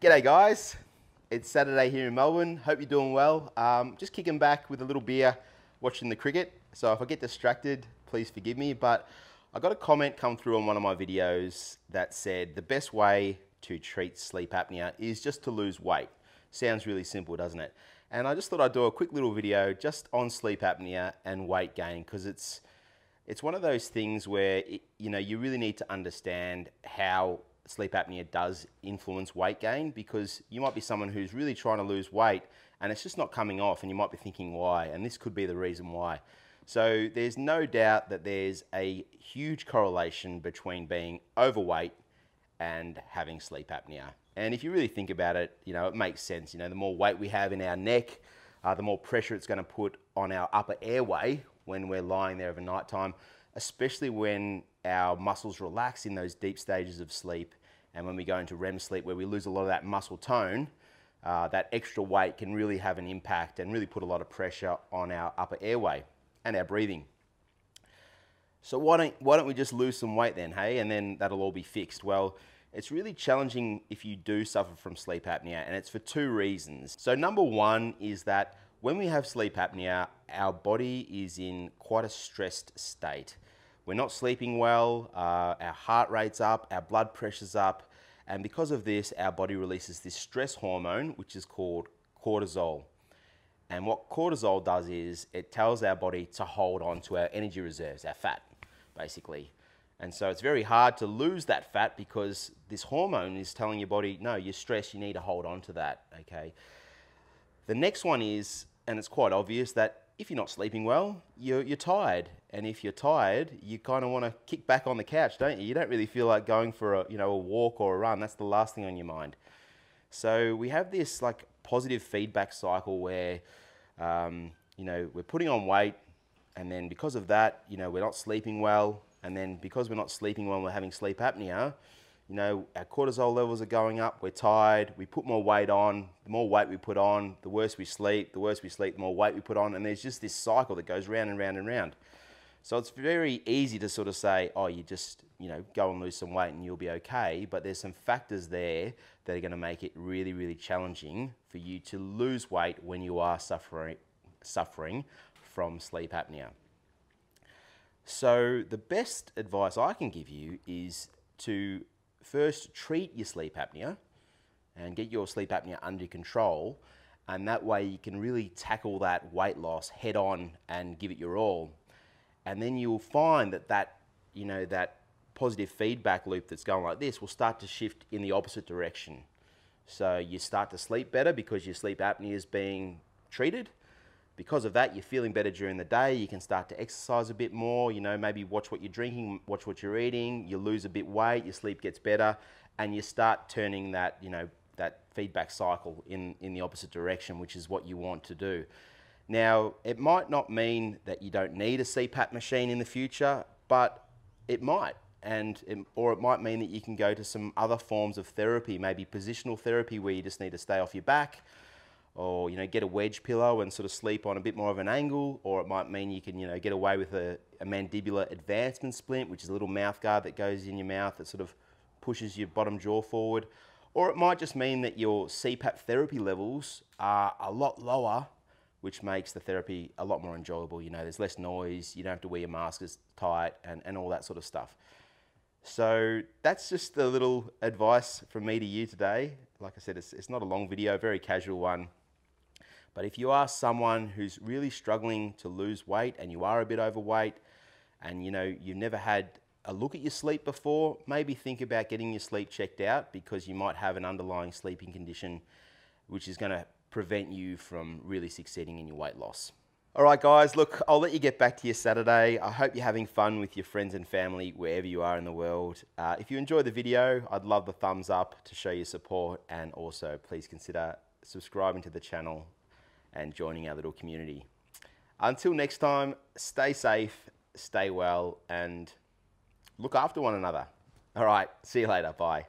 G'day guys, it's Saturday here in Melbourne. Hope you're doing well. Just kicking back with a little beer, watching the cricket. So if I get distracted, please forgive me. But I got a comment come through on one of my videos that said the best way to treat sleep apnea is just to lose weight. Sounds really simple, doesn't it? And I just thought I'd do a quick little video just on sleep apnea and weight gain, because it's one of those things where you really need to understand how sleep apnea does influence weight gain, because you might be someone who's really trying to lose weight and it's just not coming off, and you might be thinking why, and this could be the reason why. So there's no doubt that there's a huge correlation between being overweight and having sleep apnea. And if you really think about it, it makes sense. The more weight we have in our neck, the more pressure it's going to put on our upper airway when we're lying there overnight time, especially when our muscles relax in those deep stages of sleep, and when we go into REM sleep where we lose a lot of that muscle tone, that extra weight can really have an impact and really put a lot of pressure on our upper airway and our breathing. So why don't we just lose some weight then, hey? And then that'll all be fixed. Well, it's really challenging if you do suffer from sleep apnea, and it's for two reasons. So number one is that when we have sleep apnea, our body is in quite a stressed state. We're not sleeping well, our heart rate's up, our blood pressure's up, and because of this, our body releases this stress hormone, which is called cortisol. And what cortisol does is it tells our body to hold on to our energy reserves, our fat, basically. And so it's very hard to lose that fat because this hormone is telling your body, no, you're stressed, you need to hold on to that, okay? The next one is, and it's quite obvious, that if you're not sleeping well, you're tired. And if you're tired, you kind of want to kick back on the couch, don't you? You don't really feel like going for a walk or a run. That's the last thing on your mind. So we have this like positive feedback cycle where, we're putting on weight, and then because of that, we're not sleeping well. And then because we're not sleeping well, we're having sleep apnea, our cortisol levels are going up, we're tired, we put more weight on. The more weight we put on, the worse we sleep. The worse we sleep, the more weight we put on. And there's just this cycle that goes round and round and round. So it's very easy to sort of say, oh, you just, go and lose some weight and you'll be okay. But there's some factors there that are going to make it really, really challenging for you to lose weight when you are suffering from sleep apnea. So the best advice I can give you is to first treat your sleep apnea and get your sleep apnea under control, and that way you can really tackle that weight loss head on and give it your all. And then you'll find that positive feedback loop that's going like this will start to shift in the opposite direction. So you start to sleep better because your sleep apnea is being treated. Because of that, you're feeling better during the day. You can start to exercise a bit more, maybe watch what you're drinking, watch what you're eating. You lose a bit weight, your sleep gets better, and you start turning that, that feedback cycle in the opposite direction, which is what you want to do. Now, it might not mean that you don't need a CPAP machine in the future, but it might. Or it might mean that you can go to some other forms of therapy, maybe positional therapy where you just need to stay off your back, or get a wedge pillow and sort of sleep on a bit more of an angle. Or it might mean you can get away with a mandibular advancement splint, which is a little mouth guard that goes in your mouth that sort of pushes your bottom jaw forward. Or it might just mean that your CPAP therapy levels are a lot lower, which makes the therapy a lot more enjoyable. There's less noise, you don't have to wear your mask as tight, and all that sort of stuff. So that's just a little advice from me to you today. Like I said, it's not a long video, very casual one. But if you are someone who's really struggling to lose weight and you are a bit overweight and you've never had a look at your sleep before, maybe think about getting your sleep checked out, because you might have an underlying sleeping condition which is going to prevent you from really succeeding in your weight loss. All right, guys, look, I'll let you get back to your Saturday. I hope you're having fun with your friends and family wherever you are in the world. If you enjoyed the video, I'd love the thumbs up to show your support, and also please consider subscribing to the channel and joining our little community. Until next time, stay safe, stay well, and look after one another. All right, see you later, bye.